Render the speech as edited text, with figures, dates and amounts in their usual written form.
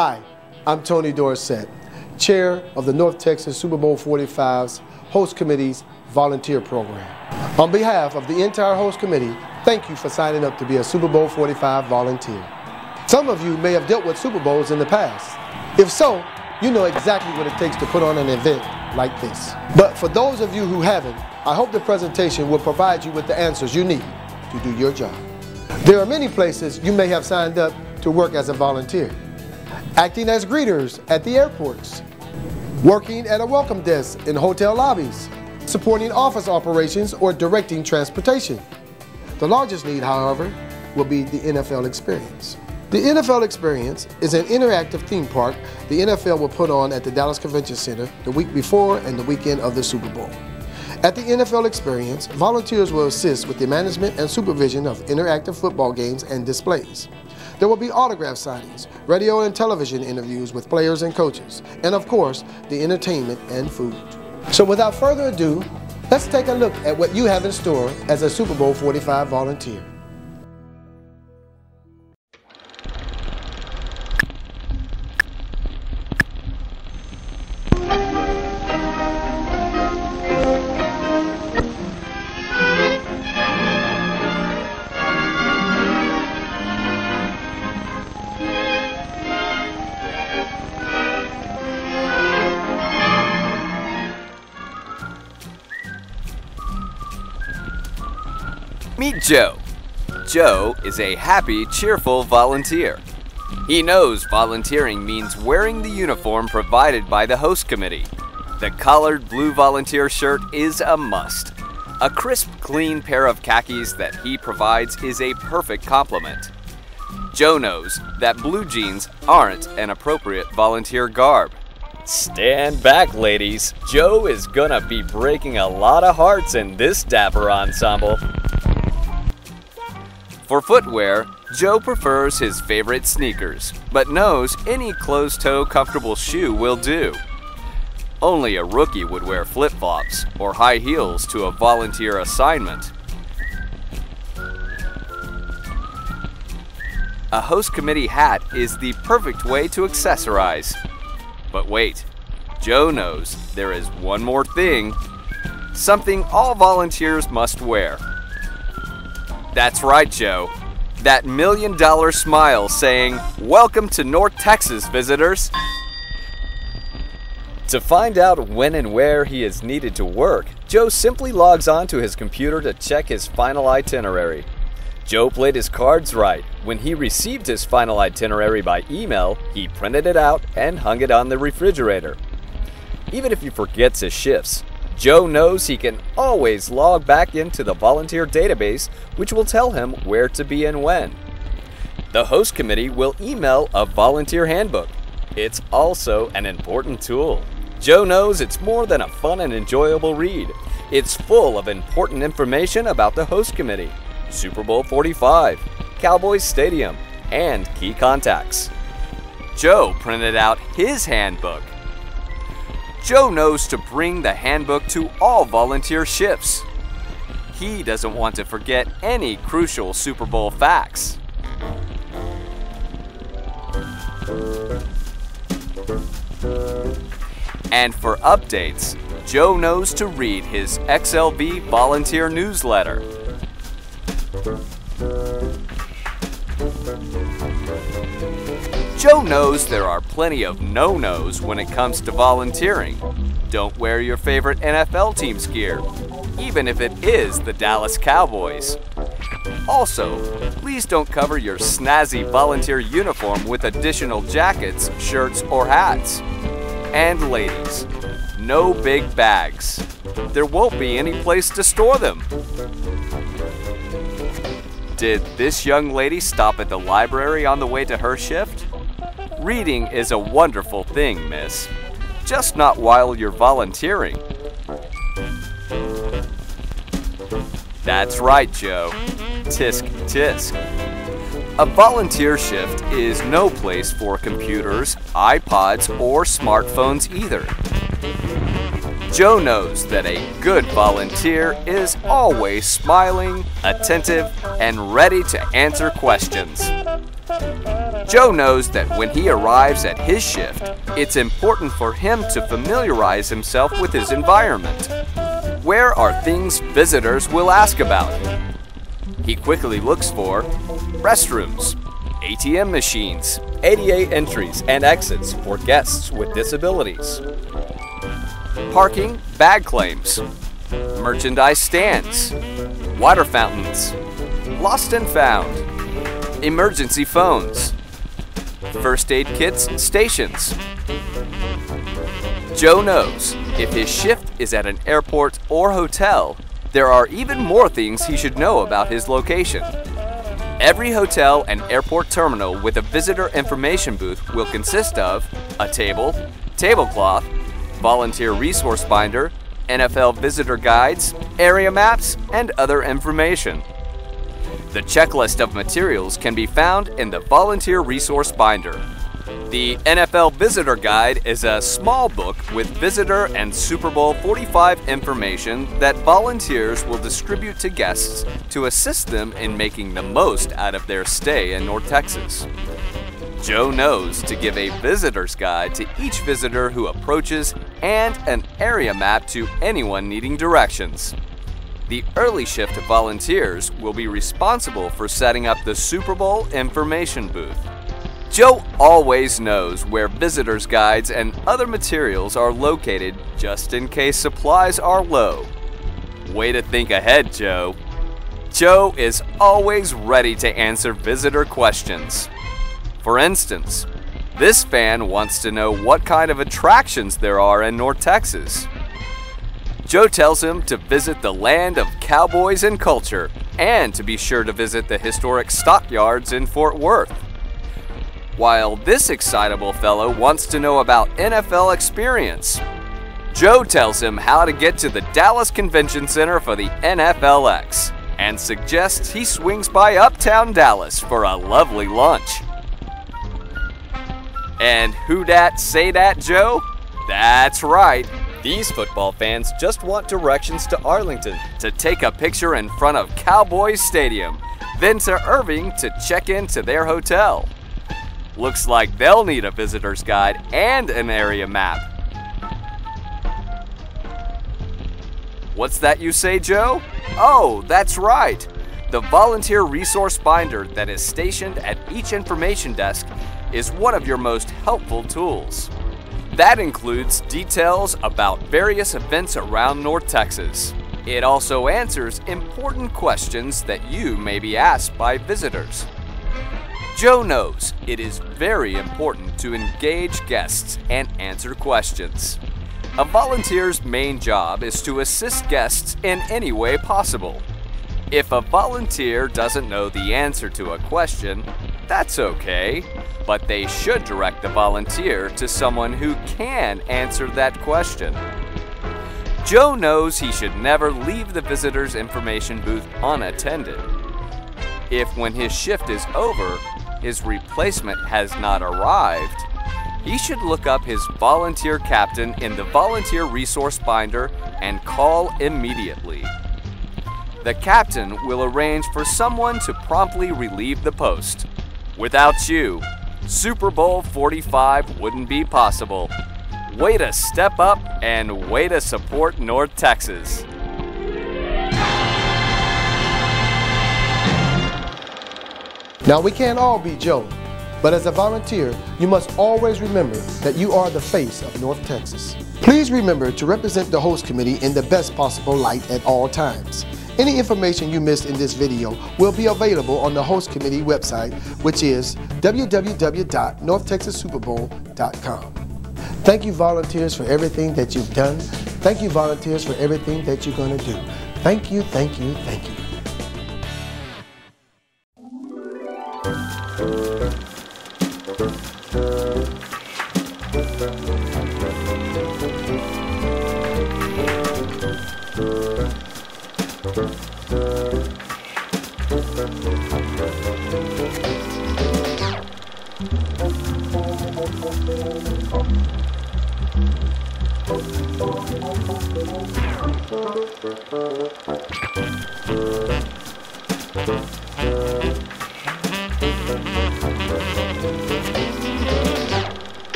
Hi, I'm Tony Dorsett, Chair of the North Texas Super Bowl 45's Host Committee's Volunteer Program. On behalf of the entire Host Committee, thank you for signing up to be a Super Bowl 45 volunteer. Some of you may have dealt with Super Bowls in the past. If so, you know exactly what it takes to put on an event like this. But for those of you who haven't, I hope the presentation will provide you with the answers you need to do your job. There are many places you may have signed up to work as a volunteer. Acting as greeters at the airports, working at a welcome desk in hotel lobbies, supporting office operations or directing transportation. The largest need, however, will be the NFL experience. The NFL experience is an interactive theme park the NFL will put on at the Dallas Convention Center the week before and the weekend of the Super Bowl. At the NFL experience, volunteers will assist with the management and supervision of interactive football games and displays. There will be autograph signings, radio and television interviews with players and coaches, and of course, the entertainment and food. So without further ado, let's take a look at what you have in store as a Super Bowl 45 volunteer. Meet Joe. Joe is a happy, cheerful volunteer. He knows volunteering means wearing the uniform provided by the host committee. The collared blue volunteer shirt is a must. A crisp, clean pair of khakis that he provides is a perfect complement. Joe knows that blue jeans aren't an appropriate volunteer garb. Stand back, ladies. Joe is gonna be breaking a lot of hearts in this dapper ensemble. For footwear, Joe prefers his favorite sneakers, but knows any closed-toe comfortable shoe will do. Only a rookie would wear flip-flops or high heels to a volunteer assignment. A host committee hat is the perfect way to accessorize. But wait, Joe knows there is one more thing, something all volunteers must wear. That's right, Joe. That $1 million smile saying, "Welcome to North Texas, visitors." To find out when and where he is needed to work, Joe simply logs on to his computer to check his final itinerary. Joe played his cards right. When he received his final itinerary by email, he printed it out and hung it on the refrigerator. Even if he forgets his shifts, Joe knows he can always log back into the volunteer database, which will tell him where to be and when. The host committee will email a volunteer handbook. It's also an important tool. Joe knows it's more than a fun and enjoyable read. It's full of important information about the host committee, Super Bowl 45, Cowboys Stadium, and key contacts. Joe printed out his handbook. Joe knows to bring the handbook to all volunteer shifts. He doesn't want to forget any crucial Super Bowl facts. And for updates, Joe knows to read his XLV Volunteer newsletter. Joe knows there are plenty of no-nos when it comes to volunteering. Don't wear your favorite NFL team's gear, even if it is the Dallas Cowboys. Also, please don't cover your snazzy volunteer uniform with additional jackets, shirts, or hats. And ladies, no big bags. There won't be any place to store them. Did this young lady stop at the library on the way to her shift? Reading is a wonderful thing, miss. Just not while you're volunteering. That's right, Joe. Tisk, tisk. A volunteer shift is no place for computers, iPods, or smartphones either. Joe knows that a good volunteer is always smiling, attentive, and ready to answer questions. Joe knows that when he arrives at his shift, it's important for him to familiarize himself with his environment. Where are things visitors will ask about? He quickly looks for restrooms, ATM machines, ADA entries and exits for guests with disabilities, parking bag claims, merchandise stands, water fountains, lost and found, emergency phones, first aid kits stations. Joe knows if his shift is at an airport or hotel, there are even more things he should know about his location. Every hotel and airport terminal with a visitor information booth will consist of a table, tablecloth, volunteer resource binder, NFL visitor guides, area maps, and other information. The checklist of materials can be found in the volunteer resource binder. The NFL Visitor Guide is a small book with visitor and Super Bowl 45 information that volunteers will distribute to guests to assist them in making the most out of their stay in North Texas. Joe knows to give a visitor's guide to each visitor who approaches and an area map to anyone needing directions. The early shift volunteers will be responsible for setting up the Super Bowl information booth. Joe always knows where visitors' guides and other materials are located just in case supplies are low. Way to think ahead, Joe. Joe is always ready to answer visitor questions. For instance, this fan wants to know what kind of attractions there are in North Texas. Joe tells him to visit the land of cowboys and culture and to be sure to visit the historic stockyards in Fort Worth. While this excitable fellow wants to know about NFL experience, Joe tells him how to get to the Dallas Convention Center for the NFLX and suggests he swings by Uptown Dallas for a lovely lunch. And who dat say that, Joe? That's right. These football fans just want directions to Arlington to take a picture in front of Cowboys Stadium, then to Irving to check into their hotel. Looks like they'll need a visitor's guide and an area map. What's that you say, Joe? Oh, that's right. The volunteer resource binder that is stationed at each information desk is one of your most helpful tools. That includes details about various events around North Texas. It also answers important questions that you may be asked by visitors. Joe knows it is very important to engage guests and answer questions. A volunteer's main job is to assist guests in any way possible. If a volunteer doesn't know the answer to a question, that's okay, but they should direct the volunteer to someone who can answer that question. Joe knows he should never leave the visitor's information booth unattended. If when his shift is over, his replacement has not arrived, he should look up his volunteer captain in the volunteer resource binder and call immediately. The captain will arrange for someone to promptly relieve the post. Without you, Super Bowl 45 wouldn't be possible. Way to step up and way to support North Texas. Now, we can't all be Joe, but as a volunteer, you must always remember that you are the face of North Texas. Please remember to represent the host committee in the best possible light at all times. Any information you missed in this video will be available on the host committee website, which is www.northtexassuperbowl.com. Thank you, volunteers, for everything that you've done. Thank you, volunteers, for everything that you're going to do. Thank you, thank you, thank you.